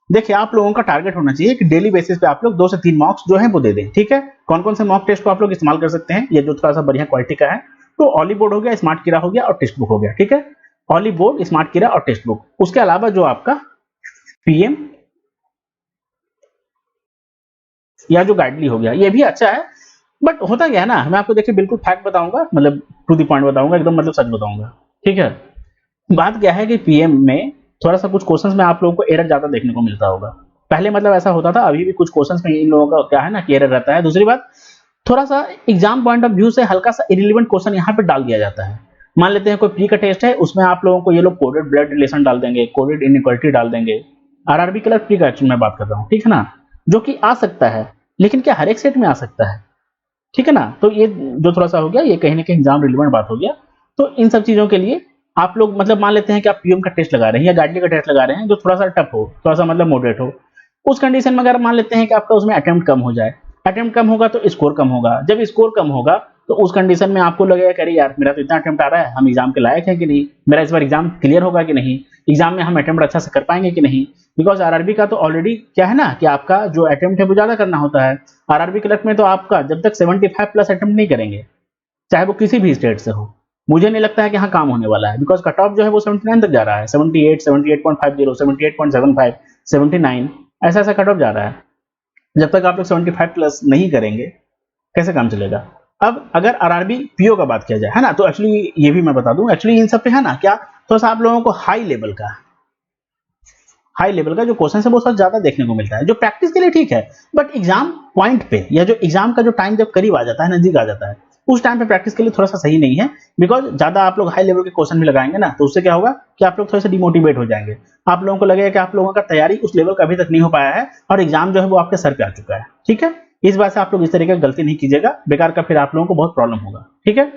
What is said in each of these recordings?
देखिए आप लोगों का टारगेट होना चाहिए कि डेली बेसिस पे आप लोग 2 से 3 मॉक्स जो है वो दे दें, ठीक है। कौन कौन से मॉक टेस्ट को आप लोग इस्तेमाल कर सकते हैं, ये जो थोड़ा सा बढ़िया क्वालिटी का है, तो ऑली बोर्ड हो गया, स्मार्ट कीड़ा हो गया और टेक्स्ट बुक हो गया, ठीक है। ऑली बोर्ड, स्मार्ट कीड़ा और टेक्स्ट बुक। उसके अलावा जो आपका पीएम या जो गाइडली हो गया, ये भी अच्छा है। बट होता क्या है ना, मैं आपको देखिए बिल्कुल फैक्ट बताऊंगा, मतलब टू द पॉइंट बताऊंगा, एकदम मतलब सच बताऊंगा, ठीक है। बात क्या है कि पीएम में थोड़ा सा कुछ क्वेश्चंस में आप लोगों को एरर ज्यादा देखने को मिलता होगा। पहले मतलब ऐसा होता था, अभी भी कुछ क्वेश्चंस में इन लोगों का क्या है ना कि एरर रहता है। दूसरी बात, थोड़ा सा एग्जाम पॉइंट ऑफ व्यू से हल्का सा इरिलेवेंट क्वेश्चन यहाँ पे डाल दिया जाता है। मान लेते हैं कोई प्री का टेस्ट है, उसमें आप लोगों को ये लोग कोडेड ब्लड रिलेशन डाल देंगे, कोडेड इनइक्वालिटी डाल देंगे। आरआरबी क्लर्क प्री का एक्चुअली मैं बात कर रहा हूँ, ठीक है ना, जो कि आ सकता है, लेकिन क्या हर एक सेट में आ सकता है, ठीक है ना। तो ये जो थोड़ा सा हो गया, ये कहीं ना कहीं एग्जाम रिलेवेंट बात हो गया। तो इन सब चीजों के लिए आप लोग मतलब मान लेते हैं कि आप पीएम का टेस्ट लगा रहे हैं या गाइडली का टेस्ट लगा रहे हैं जो थोड़ा सा टफ हो, थोड़ा सा मतलब मॉडरेट हो। उस कंडीशन में अगर मान लेते हैं कि आपका उसमें अटेम्प्ट कम हो जाए, अटेम्प्ट कम होगा तो स्कोर कम होगा। जब स्कोर कम होगा तो उस कंडीशन में आपको लगेगा कि अरे यार मेरा तो इतना अटेम्प्ट आ रहा है, हम एग्जाम के लायक है कि नहीं, मेरा इस बार एग्जाम क्लियर होगा कि नहीं, एग्जाम में हम अटेम्प्ट अच्छा से कर पाएंगे कि नहीं। बिकॉज आरआरबी का तो ऑलरेडी क्या है ना कि आपका जो अटेम्प्ट है वो ज्यादा करना होता है। आरआरबी क्लर्क में तो आपका जब तक 75 प्लस अटेम्प्ट नहीं करेंगे, चाहे वो किसी भी स्टेट से हो, मुझे नहीं लगता है कि यहाँ काम होने वाला है। बिकॉज कट ऑफ जो है वो 79 तक जा रहा है, 78, 78.50, 78.75, 79, ऐसा ऐसा कट ऑफ जा रहा है। जब तक आप लोग 75 प्लस नहीं करेंगे, कैसे काम चलेगा। अब अगर आरआरबी पीओ का बात किया जाए, है ना, तो एक्चुअली ये भी मैं बता दूं, एक्चुअली इन सब पे है ना क्या, थोड़ा सा आप लोगों को हाई लेवल का जो क्वेश्चन है वो बहुत ज्यादा देखने को मिलता है, जो प्रैक्टिस के लिए ठीक है। बट एग्जाम पॉइंट पे या जो एग्जाम का जो टाइम जब करीब आ जाता है, नजदीक आ जाता है, उस टाइम पे प्रैक्टिस के लिए थोड़ा सा सही नहीं है। बिकॉज ज्यादा आप लोग हाई लेवल के क्वेश्चन भी लगाएंगे ना, तो उससे क्या होगा कि आप लोग थोड़े से डिमोटिवेट हो जाएंगे। आप लोगों को लगेगा कि आप लोगों का तैयारी उस लेवल का अभी तक नहीं हो पाया है और एग्जाम जो है वो आपके सर पे आ चुका है, ठीक है। इस बात से आप लोग इस तरीके की गलती नहीं कीजिएगा, बेकार का फिर आप लोगों को बहुत प्रॉब्लम होगा, ठीक है।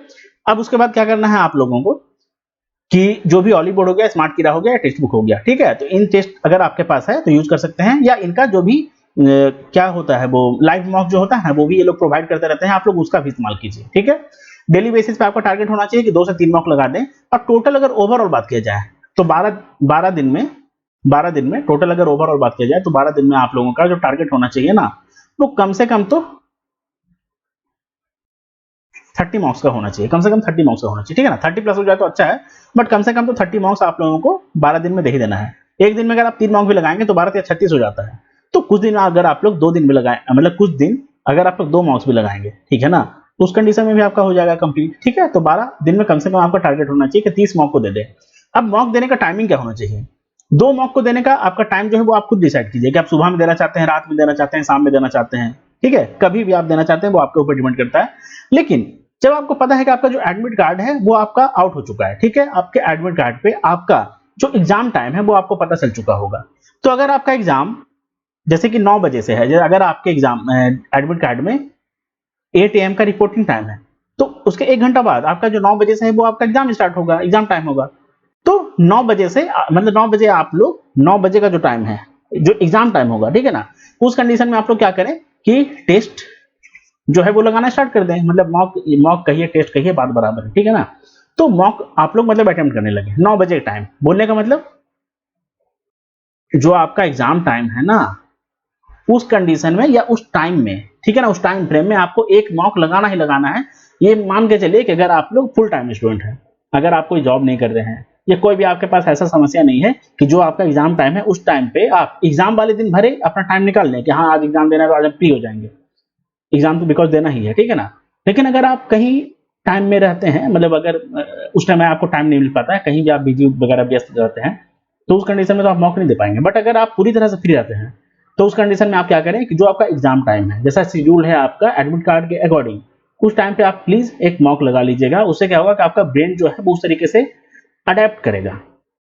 अब उसके बाद क्या करना है आप लोगों को कि जो भी ऑली बोर्ड हो गया, स्मार्ट कीड़ा हो गया, टेक्स्ट बुक हो गया, ठीक है, तो इन टेस्ट अगर आपके पास है तो यूज कर सकते हैं। या इनका जो भी क्या होता है वो लाइव मॉक जो होता है वो भी ये लोग प्रोवाइड करते रहते हैं, आप लोग उसका भी इस्तेमाल कीजिए, ठीक है। डेली बेसिस पे आपका टारगेट होना चाहिए कि 2 से 3 मॉक लगा दें। और टोटल अगर ओवरऑल बात किया जाए तो 12 दिन में टोटल अगर ओवरऑल बात किया जाए तो 12 दिन में आप लोगों का जो टारगेट होना चाहिए ना, वो कम से कम तो 30 मार्क्स का होना चाहिए, कम से कम 30 मार्क्स का होना चाहिए, ठीक है ना। 30 प्लस हो जाए तो अच्छा है, बट कम से कम तो 30 मार्क्स आप लोगों को 12 दिन में दे ही देना है। एक दिन में अगर आप 3 मार्क्स भी लगाएंगे तो 12 या 36 हो जाता है। तो कुछ दिन अगर आप लोग 2 दिन में लगाए, मतलब कुछ दिन अगर आप लोग 2 मार्क्स भी लगाएंगे, ठीक है ना, तो उस कंडीशन में भी आपका हो जाएगा कंप्लीट, ठीक है। तो 12 दिन में कम से कम आपका टारगेट होना चाहिए कि 30 मॉक को दे दे। अब मॉक देने का टाइमिंग क्या होना चाहिए, 2 मॉक को देने का आपका टाइम जो है वो आप खुद डिसाइड कीजिए कि आप सुबह में देना चाहते हैं, रात में देना चाहते हैं, शाम में देना चाहते हैं, ठीक है। कभी भी आप देना चाहते हैं वो आपके ऊपर डिपेंड करता है। लेकिन जब आपको पता है कि आपका जो एडमिट कार्ड है वो आपका आउट हो चुका है, ठीक है, आपके एडमिट कार्ड पे आपका जो एग्जाम टाइम है वो आपको पता चल चुका होगा। तो अगर आपका एग्जाम जैसे कि 9 बजे से है, अगर आपके एग्जाम एडमिट कार्ड में 8 AM का रिपोर्टिंग टाइम है, तो उसके 1 घंटा बाद आपका जो 9 बजे से है वो आपका एग्जाम स्टार्ट होगा, एग्जाम टाइम होगा। तो 9 बजे से मतलब 9 बजे आप लोग 9 बजे का जो टाइम है, जो एग्जाम टाइम होगा, ठीक है ना, उस कंडीशन में आप लोग क्या करें कि टेस्ट जो है वो लगाना स्टार्ट कर दें। मतलब मॉक मॉक कहिए, टेस्ट कहिए, बात बराबर है, ठीक है ना। तो मॉक आप लोग मतलब अटेम्प्ट करने लगे 9 बजे टाइम, बोलने का मतलब जो आपका एग्जाम टाइम है ना, उस कंडीशन में या उस टाइम में, ठीक है ना, उस टाइम फ्रेम में आपको एक मॉक लगाना ही लगाना है। ये मान के चलिए कि अगर आप लोग फुल टाइम स्टूडेंट हैं, अगर आप कोई जॉब नहीं कर रहे हैं या कोई भी आपके पास ऐसा समस्या नहीं है कि जो आपका एग्जाम टाइम है उस टाइम पे आप एग्जाम वाले दिन भरे अपना टाइम निकाल लें कि हाँ आज एग्जाम देना है तो आज हम फ्री हो जाएंगे, एग्जाम तो बिकॉज देना ही है, ठीक है ना। लेकिन अगर आप कहीं टाइम में रहते हैं, मतलब अगर उस टाइम में आपको टाइम नहीं मिल पाता है, कहीं भी आप बिजी वगैरह व्यस्त रहते हैं, तो उस कंडीशन में तो आप मौका नहीं दे पाएंगे। बट अगर आप पूरी तरह से फ्री रहते हैं तो उस कंडीशन में आप क्या करें कि जो आपका एग्जाम टाइम है, जैसा शेड्यूल है आपका एडमिट कार्ड के अकॉर्डिंग, उस टाइम पे आप प्लीज एक मॉक लगा लीजिएगा। उससे क्या होगा कि आपका ब्रेन जो है वो उस तरीके से अडेप्ट करेगा,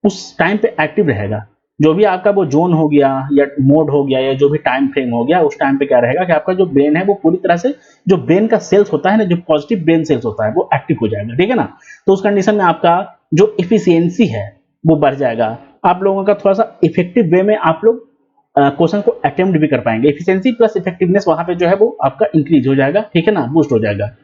उस टाइम पे एक्टिव रहेगा। जो भी आपका वो जोन हो गया या मोड हो गया या जो भी टाइम फ्रेम हो गया, उस टाइम पे क्या रहेगा कि आपका जो ब्रेन है वो पूरी तरह से, जो ब्रेन का सेल्स होता है ना, जो पॉजिटिव ब्रेन सेल्स होता है वो एक्टिव हो जाएगा, ठीक है ना। तो उस कंडीशन में आपका जो इफिशियंसी है वो बढ़ जाएगा। आप लोगों का थोड़ा सा इफेक्टिव वे में आप लोग क्वेश्चन को अटेम्प्ट भी कर पाएंगे। इफिशियंसी प्लस इफेक्टिवनेस वहां पे जो है वो आपका इंक्रीज हो जाएगा, ठीक है ना, बूस्ट हो जाएगा।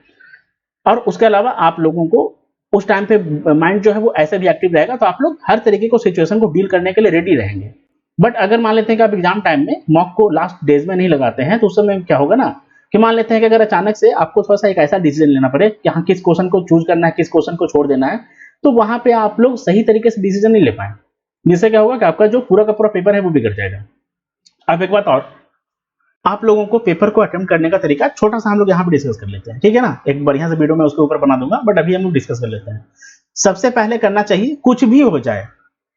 और उसके अलावा आप लोगों को उस टाइम पे माइंड जो है वो ऐसे भी एक्टिव रहेगा, तो आप लोग हर तरीके को सिचुएशन को डील करने के लिए रेडी रहेंगे। बट अगर मान लेते हैं कि आप एग्जाम टाइम में मॉक को लास्ट डेज में नहीं लगाते हैं, तो उस समय क्या होगा ना कि मान लेते हैं कि अगर अचानक से आपको थोड़ा सा एक ऐसा डिसीजन लेना पड़े कि हाँ किस क्वेश्चन को चूज करना है, किस क्वेश्चन को छोड़ देना है, तो वहां पे आप लोग सही तरीके से डिसीजन नहीं ले पाए, जिससे क्या होगा कि आपका जो पूरा का पूरा पेपर है वो बिगड़ जाएगा। अब एक बात और, आप लोगों को पेपर को अटेम्प्ट करने का तरीका छोटा सा हम लोग यहाँ पे डिस्कस कर लेते हैं, ठीक है ना। एक बढ़िया सा वीडियो मैं उसके ऊपर बना दूंगा, बट अभी हम लोग डिस्कस कर लेते हैं। सबसे पहले करना चाहिए, कुछ भी हो जाए,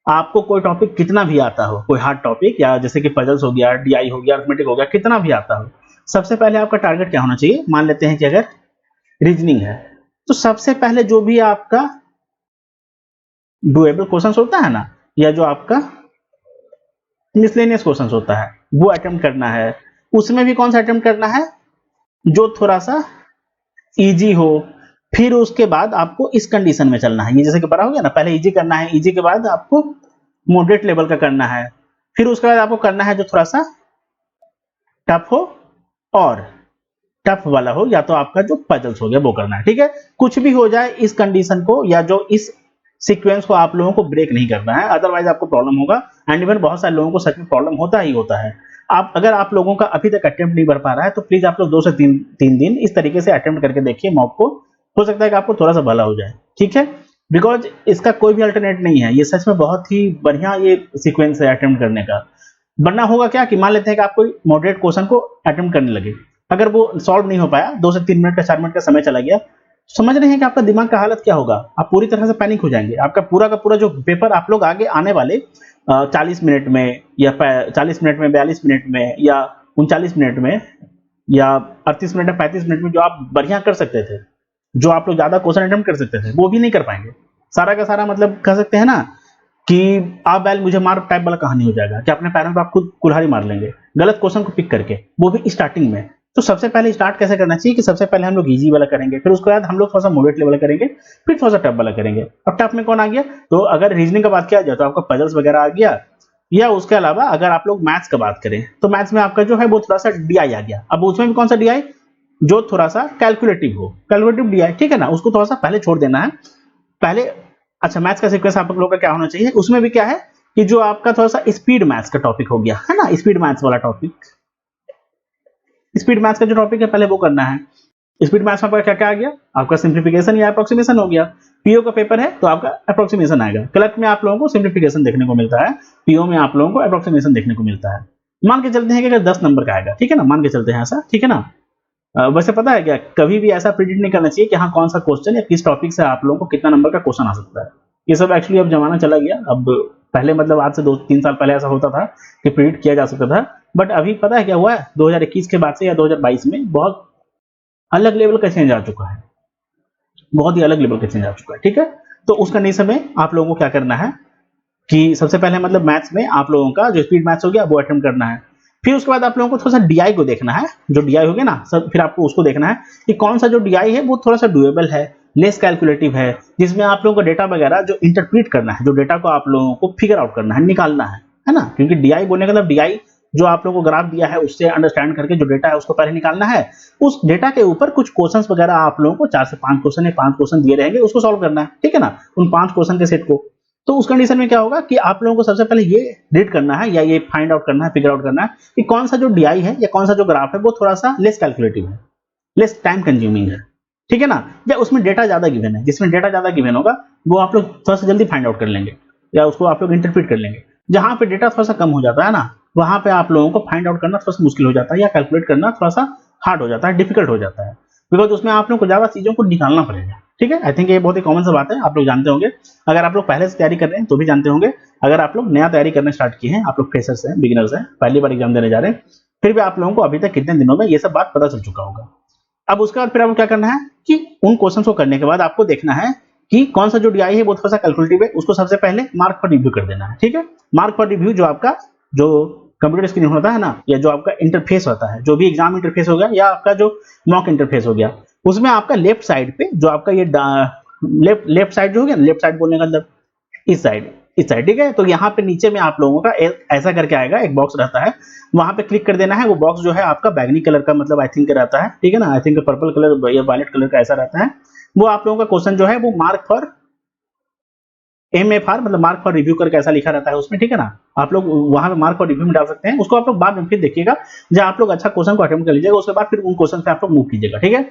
आपको कोई टॉपिक कितना भी आता हो, कोई हार्ड टॉपिक या जैसे कि पजल्स हो गया, डीआई हो गया, अरिथमेटिक हो गया, कितना भी आता हो, सबसे पहले आपका टारगेट क्या होना चाहिए। मान लेते हैं कि अगर रीजनिंग है, तो सबसे पहले जो भी आपका डुएबल क्वेश्चंस होता है ना, या जो आपका मिसलेनियस क्वेश्चंस होता है, वो अटेम्प्ट करना है। उसमें भी कौन सा अटेम्प्ट करना है, जो थोड़ा सा इजी हो। फिर उसके बाद आपको इस कंडीशन में चलना है, ये जैसे कि बड़ा हो गया ना, पहले इजी करना है, इजी के बाद आपको मॉडरेट लेवल का करना है, फिर उसके बाद आपको करना है जो थोड़ा सा टफ हो, और टफ वाला हो या तो आपका जो पजल्स हो गया वो करना है, ठीक है। कुछ भी हो जाए, इस कंडीशन को या जो इस सीक्वेंस को आप लोगों को ब्रेक नहीं करना है, अदरवाइज आपको प्रॉब्लम होगा। एंड इवन बहुत सारे लोगों को सच में प्रॉब्लम होता ही होता है। आप अगर आप लोगों का अभी तक अटेम्प्ट नहीं बढ़ पा रहा है, तो प्लीज आप लोग 2 से 3 दिन इस तरीके से अटेम्प्ट करके देखिए मॉक को, हो सकता है कि आपको थोड़ा सा भला हो जाए, ठीक है। बिकॉज इसका कोई भी अल्टरनेट नहीं है, ये सच में बहुत ही बढ़िया ये सीक्वेंस है अटेम्प्ट करने का। वरना होगा क्या कि मान लेते हैं कि आप कोई मॉडरेट क्वेश्चन को अटेम्प्ट करने लगे, अगर वो सॉल्व नहीं हो पाया, 2 से 3 मिनट का 4 मिनट का समय चला गया, समझ रहे हैं कि आपका दिमाग का हालत क्या होगा। आप पूरी तरह से पैनिक हो जाएंगे। आपका पूरा का पूरा जो पेपर आप लोग आगे आने वाले 40 मिनट में या 40 मिनट में, 42 मिनट में या 39 मिनट में या 38 मिनट या 35 मिनट में जो आप बढ़िया कर सकते थे, जो आप लोग ज्यादा क्वेश्चन अटेम्प्ट कर सकते थे, वो भी नहीं कर पाएंगे। सारा का सारा मतलब कह सकते हैं ना कि आप बैल मुझे मार टाइप वाला कहानी हो जाएगा, कि अपने पैरों पर आप खुद कुल्हाड़ी मार लेंगे गलत क्वेश्चन को पिक करके, वो भी स्टार्टिंग में। तो सबसे पहले स्टार्ट कैसे करना चाहिए कि सबसे पहले हम लोग इजी वाला करेंगे, फिर उसके बाद हम लोग थोड़ा सा मॉडरेट लेवल करेंगे, फिर थोड़ा सा टफ वाला करेंगे। अब टफ में कौन आ गया, तो अगर रीजनिंग का बात किया जाए तो आपका पजल्स वगैरह आ गया, या उसके अलावा अगर आप लोग मैथ्स का बात करें तो मैथ्स में आपका जो है वो थोड़ा सा डीआई आ गया। अब उसमें भी कौन सा डीआई, जो थोड़ा सा कैलकुलेटिव हो, कैलकुलेटिव डीआई, ठीक है ना, उसको थोड़ा सा पहले छोड़ देना है पहले। अच्छा, मैथ्स का सीक्वेंस आप लोगों का क्या होना चाहिए, उसमें भी क्या है कि जो आपका थोड़ा सा स्पीड मैथ्स का टॉपिक हो गया है ना, स्पीड मैथ्स वाला टॉपिक, स्पीड मैथ्स का जो टॉपिक है पहले वो करना है। स्पीड मैथ्स में आपका क्या क्या आ गया, आपका सिंप्लीफिकेशन या अप्रोक्सीमेशन हो गया। पीओ का पेपर है तो आपका अप्रोक्सीमेशन आएगा। क्लर्क में आप लोगों को सिंप्लीफिकेशन देखने को मिलता है, पीओ में आप लोगों को अप्रोक्सीमेशन देखने को मिलता है। मान के चलते हैं कि अगर 10 नंबर का आएगा, ठीक है ना, मान के चलते हैं ऐसा, ठीक है ना। वैसे पता है क्या, कभी भी ऐसा प्रिडिक्ट नहीं करना चाहिए कि हाँ कौन सा क्वेश्चन या किस टॉपिक से आप लोगों को कितना नंबर का क्वेश्चन आ सकता है। ये सब एक्चुअली अब जमाना चला गया। अब पहले मतलब आज से 2-3 साल पहले ऐसा होता था कि प्रिडिक्ट किया जा सकता था, बट अभी पता है क्या हुआ है, 2021 के बाद से या 2022 में बहुत अलग लेवल का चेंज आ चुका है, बहुत ही अलग लेवल का चेंज आ चुका है, ठीक है। तो उस कंडीशन में आप लोगों को क्या करना है कि सबसे पहले मतलब मैथ्स में आप लोगों का जो स्पीड मैथ्स हो गया वो अटेम्प्ट करना है। फिर उसके बाद आप लोगों को थोड़ा सा डीआई को देखना है, जो डीआई हो गया ना सब, फिर आपको उसको देखना है कि कौन सा जो डीआई है वो थोड़ा सा डुएबल है, लेस कैलकुलेटिव है, जिसमें आप लोगों को डेटा वगैरह जो इंटरप्रीट करना है, जो डेटा को आप लोगों को फिगर आउट करना है, निकालना है ना। क्योंकि डीआई बोलने का मतलब डीआई जो आप लोगों को ग्राफ दिया है उससे अंडरस्टैंड करके जो डेटा है उसको पहले निकालना है। उस डेटा के ऊपर कुछ क्वेश्चंस वगैरह आप लोगों को 4 से 5 क्वेश्चन या 5 क्वेश्चन दिए रहेंगे, उसको सॉल्व करना है, ठीक है ना, उन 5 क्वेश्चन के सेट को। तो उस कंडीशन में क्या होगा कि आप लोगों को सबसे पहले ये रीड करना है या ये फाइंड आउट करना है, फिगर आउट करना है कि कौन सा जो डीआई है या कौन सा जो ग्राफ है वो थोड़ा सा लेस कैलकुलेटिव है, लेस टाइम कंज्यूमिंग है, ठीक है ना, या उसमें डेटा ज्यादा गिवन है। जिसमें डेटा ज्यादा गिवन होगा वो आप लोग थोड़ा सा जल्दी फाइंड आउट कर लेंगे या उसको आप लोग इंटरप्रीट कर लेंगे। जहां पे डेटा थोड़ा सा कम हो जाता है ना, वहां पे आप लोगों को फाइंड आउट करना थोड़ा सा मुश्किल हो जाता है या कैलकुलेट करना थोड़ा सा हार्ड हो जाता है, डिफिकल्ट हो जाता है, बिकॉज उसमें आप लोगों को ज्यादा चीजों को निकालना पड़ेगा, ठीक है। आई थिंक ये बहुत ही कॉमन सा बात है, आप लोग जानते होंगे। अगर आप लोग पहले से तैयारी कर रहे हैं तो भी जानते होंगे, अगर आप लोग नया तैयारी करना स्टार्ट किए हैं, आप लोग फ्रेशर्स हैं, बिगिनर्स हैं, पहली बार एग्जाम देने जा रहे हैं, फिर भी आप लोगों को अभी तक कितने दिनों में ये सब बात पता चल चुका होगा। अब उसके बाद फिर आपको क्या करना है कि उन क्वेश्चन को करने के बाद आपको देखना है कि कौन सा जो डीआई है वो थोड़ा सा कैलकुलेटिव है, उसको सबसे पहले मार्क फॉर रिव्यू कर देना है, ठीक है। मार्क फॉर रिव्यू जो आपका जो कंप्यूटर स्क्रीन होता है ना, या जो आपका इंटरफेस होता है, जो भी एग्जाम इंटरफेस हो गया या आपका जो मॉक इंटरफेस हो गया, उसमें आपका लेफ्ट साइड पे जो आपका ये लेफ्ट साइड जो हो गया, लेफ्ट साइड बोलने का मतलब इस साइड, ठीक है। तो यहाँ पे नीचे में आप लोगों का ऐसा करके आएगा, एक बॉक्स रहता है, वहां पे क्लिक कर देना है। वो बॉक्स जो है आपका बैगनी कलर का मतलब आई थिंक रहता है, ठीक है ना, आई थिंक पर्पल कलर या वायलेट कलर का ऐसा रहता है। वो आप लोगों का क्वेश्चन जो है वो मार्क फॉर MFR मतलब मार्क फॉर रिव्यू करके ऐसा लिखा रहता है उसमें, ठीक है ना। आप लोग वहां पे मार्क फॉर रिव्यू में डाल सकते हैं, उसको आप लोग बाद में फिर देखिएगा जब आप लोग अच्छा क्वेश्चन को अटेम्प्ट कर लीजिएगा, उसके बाद फिर उन क्वेश्चन पे आप लोग मूव कीजिएगा, ठीक है।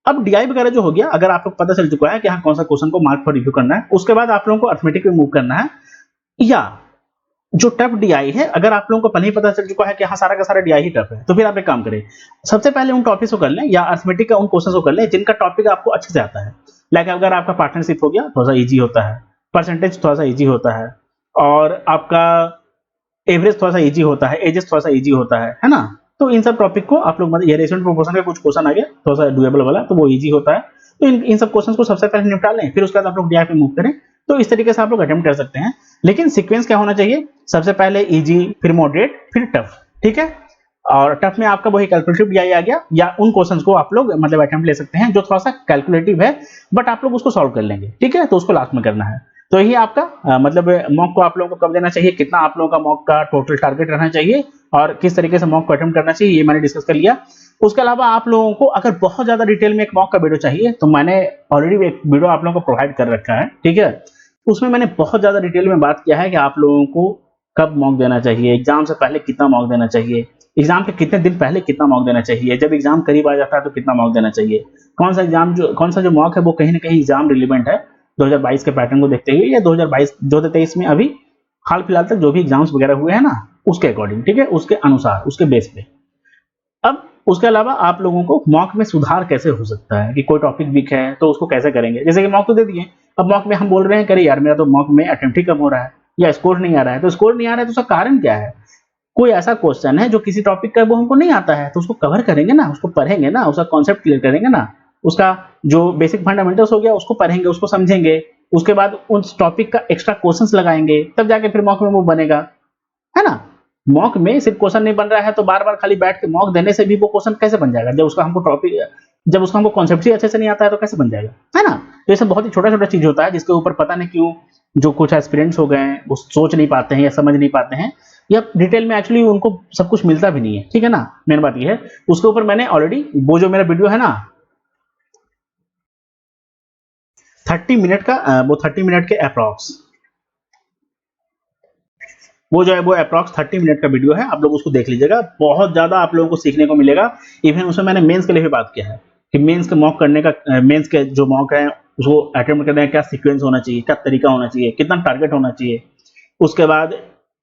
अब डीआई वगैरह जो हो गया, अगर आप लोग पता चल चुका है कि हाँ कौन सा क्वेश्चन को मार्क फॉर रिव्यू करना है, उसके बाद आप लोगों को अर्थमेटिक में मूव करना है। या जो टफ डीआई है, अगर आप लोगों को पहले ही पता चल चुका है कि हाँ सारा का सारा डीआई ही टफ है, तो फिर आप एक काम करें, सबसे पहले उन टॉपिक्स को कर लें या अर्थमेटिक का उन क्वेश्चन को कर लें जिनका टॉपिक आपको अच्छे से आता है। लाइक अगर आपका पार्टनरशिप हो गया, थोड़ा सा इजी होता है, परसेंटेज थोड़ा सा इजी होता है, और आपका एवरेज थोड़ा सा इजी होता है, एजेस थोड़ा सा इजी होता है ना। तो इन सब टॉपिक को आप लोग मतलब ये रेशियो प्रोपोर्शन का कुछ क्वेश्चन आ गया थोड़ा सा डुएबल वाला, तो वो इजी होता है। तो इन सब क्वेश्चंस को सबसे पहले निपटा लें, फिर उसके बाद आप लोग डीआई पे मूव करें। तो इस तरीके से आप लोग अटेम्प्ट कर सकते हैं, लेकिन सीक्वेंस क्या होना चाहिए, सबसे पहले इजी, फिर मॉडरेट, फिर टफ, ठीक है। और टफ में आपका वही कैलकुलेटिव डीआई आ गया, या उन क्वेश्चंस को आप लोग मतलब अटेम्प्ट ले सकते हैं जो थोड़ा सा कैलकुलेटिव है, बट आप लोग उसको सॉल्व कर लेंगे, ठीक है। तो उसको लास्ट में करना है। तो यही आपका मतलब मॉक को आप लोगों को कब देना चाहिए, कितना आप लोगों का मॉक का टोटल टारगेट रहना चाहिए, और किस तरीके से मॉक को अटेम्प्ट करना चाहिए, ये मैंने डिस्कस कर लिया। उसके अलावा आप लोगों को अगर बहुत ज्यादा डिटेल में एक मॉक का वीडियो चाहिए, तो मैंने ऑलरेडी एक वीडियो आप लोगों को प्रोवाइड कर रखा है, ठीक है। उसमें मैंने बहुत ज्यादा डिटेल में बात किया है कि आप लोगों को कब मॉक देना चाहिए, एग्जाम से पहले कितना मॉक देना चाहिए, एग्जाम के कितने दिन पहले कितना मॉक देना चाहिए, जब एग्जाम करीब आ जाता है तो कितना मॉक देना चाहिए, कौन सा जो मॉक है वो कहीं ना कहीं एग्जाम रिलेवेंट है 2022 के पैटर्न को देखते हुए, या 2023 में अभी हाल फिलहाल तक जो भी एग्जाम्स वगैरह हुए हैं ना, उसके अकॉर्डिंग, ठीक है, उसके अनुसार, उसके बेस पे। अब उसके अलावा आप लोगों को मॉक में सुधार कैसे हो सकता है, कि कोई टॉपिक वीक है तो उसको कैसे करेंगे। जैसे कि मॉक तो दे दिए, अब मॉक में हम बोल रहे हैं करे यार मेरा तो मॉक में अटेम्प्ट ही कम हो रहा है, या स्कोर नहीं आ रहा है। तो स्कोर नहीं आ रहा है तो उसका कारण क्या है, कोई ऐसा क्वेश्चन है जो किसी टॉपिक का वो हमको नहीं आता है, तो उसको कवर करेंगे ना, उसको पढ़ेंगे ना, उसका कॉन्सेप्ट क्लियर करेंगे ना, उसका जो बेसिक फंडामेंटल्स हो गया उसको पढ़ेंगे, उसको समझेंगे, उसके बाद उस टॉपिक का एक्स्ट्रा क्वेश्चंस लगाएंगे, तब जाके फिर मॉक में वो बनेगा, है ना। मॉक में सिर्फ क्वेश्चन नहीं बन रहा है तो बार बार खाली बैठ के मॉक देने से भी वो क्वेश्चन कैसे बन जाएगा, जब उसका हमको कॉन्सेप्ट ही अच्छे से नहीं आता है तो कैसे बन जाएगा, है ना। तो ये सब बहुत ही छोटा छोटा चीज होता है जिसके ऊपर पता नहीं क्यों जो कुछ एस्पिरेंट्स हो गए हैं वो सोच नहीं पाते हैं या समझ नहीं पाते हैं, या डिटेल में एक्चुअली उनको सब कुछ मिलता भी नहीं है, ठीक है ना। मेन बात ये है, उसके ऊपर मैंने ऑलरेडी वो जो मेरा वीडियो है ना 30 मिनट का, वो 30 मिनट के अप्रॉक्स, वो जो है वो अप्रॉक्स 30 मिनट का वीडियो है, आप लोग उसको देख लीजिएगा, बहुत ज्यादा आप लोगों को सीखने को मिलेगा। इवन उसमें मैंने मेंस के लिए भी बात किया है कि मेंस के मॉक करने का, मेंस के जो मॉक है उसको अटेम्प्ट करने का क्या सीक्वेंस होना चाहिए, क्या तरीका होना चाहिए, कितना टारगेट होना चाहिए, उसके बाद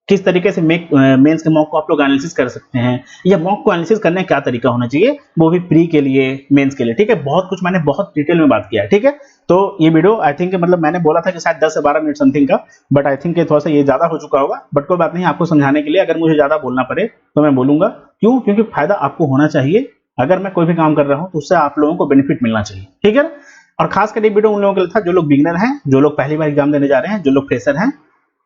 किस तरीके से मेंस के मॉक को आप लोग एनालिसिस कर सकते हैं, या मॉक को एनालिसिस करने का क्या तरीका होना चाहिए, वो भी प्री के लिए, मेंस के लिए, ठीक है। बहुत कुछ मैंने बहुत डिटेल में बात किया है, ठीक है। तो ये वीडियो आई थिंक मतलब मैंने बोला था कि शायद 10 से 12 मिनट समथिंग का, बट आई थिंक थोड़ा सा ये ज्यादा हो चुका होगा, बट कोई बात नहीं, आपको समझाने के लिए अगर मुझे ज्यादा बोलना पड़े तो मैं बोलूंगा। क्यों, क्योंकि फायदा आपको होना चाहिए, अगर मैं कोई भी काम कर रहा हूं तो उससे आप लोगों को बेनिफिट मिलना चाहिए, ठीक है। और खास कर ये वीडियो उन लोगों के लिए था जो लोग बिगिनर हैं, जो लोग पहली बार एग्जाम देने जा रहे हैं, जो लोग फ्रेशर हैं।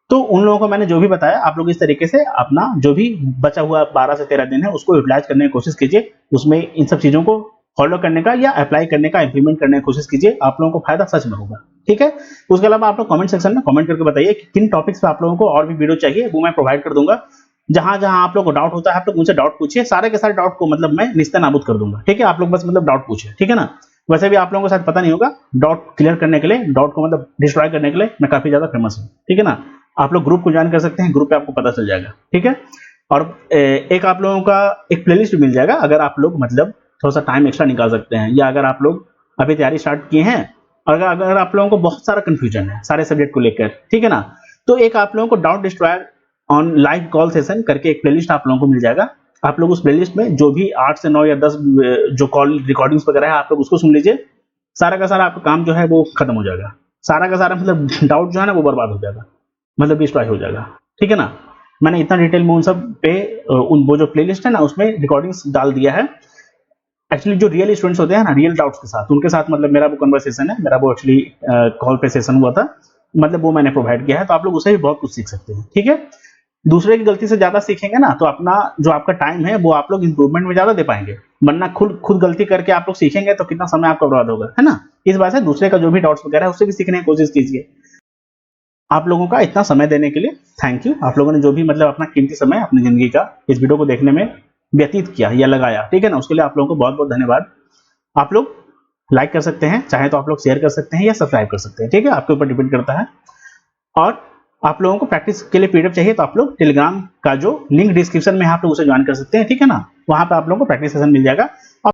तो उन लोगों को मैंने जो भी बताया, आप लोग इस तरीके से अपना जो भी बचा हुआ 12 से 13 दिन है उसको यूटिलाइज करने की कोशिश कीजिए, उसमें इन सब चीजों को फॉलो करने का या अप्लाई करने का, इंप्लीमेंट करने की कोशिश कीजिए, आप लोगों को फायदा सच में होगा, ठीक है। उसके अलावा आप लोग कमेंट सेक्शन में कमेंट करके बताइए कि किन टॉपिक्स पे आप लोगों को और भी वीडियो चाहिए, वो मैं प्रोवाइड कर दूंगा। जहां जहां आप लोग को डाउट होता है आप लोग मुझसे डाउट पूछिए, सारे के सारे डाउट को मतलब मैं निस्ता नाबूद कर दूंगा, ठीक है। आप लोग बस मतलब डाउट पूछिए, ठीक है ना। वैसे भी आप लोगों को शायद पता नहीं होगा, डाउट क्लियर करने के लिए, डाउट को मतलब डिस्ट्रॉय करने के लिए मैं काफी ज्यादा फेमस हूँ, ठीक है ना। आप लोग ग्रुप को ज्वाइन कर सकते हैं, ग्रुप पे आपको पता चल जाएगा, ठीक है। और एक आप लोगों का एक प्लेलिस्ट मिल जाएगा, अगर आप लोग मतलब थोड़ा सा टाइम एक्स्ट्रा निकाल सकते हैं, या अगर आप लोग अभी तैयारी स्टार्ट किए हैं, और अगर आप लोगों को बहुत सारा कंफ्यूजन है सारे सब्जेक्ट को लेकर, ठीक है ना, तो एक आप लोगों को doubt destroy on live call session करके एक प्लेलिस्ट आप लोगों को मिल जाएगा। आप लोग उस प्लेलिस्ट में जो भी 8 से 9 या 10 जो कॉल रिकॉर्डिंग्स वगैरह है आप लोग उसको सुन लीजिए, सारा का सारा आपका काम जो है वो खत्म हो जाएगा, सारा का सारा मतलब डाउट जो है ना वो बर्बाद हो जाएगा, मतलब डिस्ट्रॉय हो जाएगा, ठीक है ना। मैंने इतना डिटेल में उन सब पे उन वो जो प्लेलिस्ट है ना उसमें रिकॉर्डिंग्स डाल दिया है। एक्चुअली जो रियल स्टूडेंट्स होते हैं ना, रियल डाउट्स के साथ, उनके साथ मतलब मेरा वो कन्वर्सेशन है, मेरा वो एक्चुअली कॉल पे सेशन हुआ था, मतलब वो मैंने प्रोवाइड किया है, तो आप लोग उससे भी बहुत कुछ सीख सकते हैं, ठीक है। दूसरे की गलती से ज्यादा सीखेंगे ना तो अपना जो आपका टाइम है वो आप लोग इंप्रूवमेंट में ज्यादा दे पाएंगे, वरना खुद खुद गलती करके आप लोग सीखेंगे तो कितना समय आपका बर्बाद होगा, है ना। इस बात से दूसरे का जो भी डाउट्स वगैरह है उससे भी सीखने की कोशिश कीजिए। आप लोगों का इतना समय देने के लिए थैंक यू। आप लोगों ने जो भी मतलब अपना कीमती समय अपनी जिंदगी का इस वीडियो को देखने में व्यतीत किया या लगाया, ठीक है ना, उसके लिए आप लोगों को बहुत बहुत धन्यवाद। आप लोग लाइक कर सकते हैं, चाहे तो आप लोग शेयर कर सकते हैं या सब्सक्राइब कर सकते हैं, ठीक है, आपके ऊपर डिपेंड करता है। और आप लोगों को प्रैक्टिस के लिए पीडीएफ चाहिए तो आप लोग टेलीग्राम का जो लिंक डिस्क्रिप्शन में है आप लोग उसे ज्वाइन कर सकते हैं, ठीक है ना। वहां पे आप लोगों को प्रैक्टिस सेशन मिल जाएगा,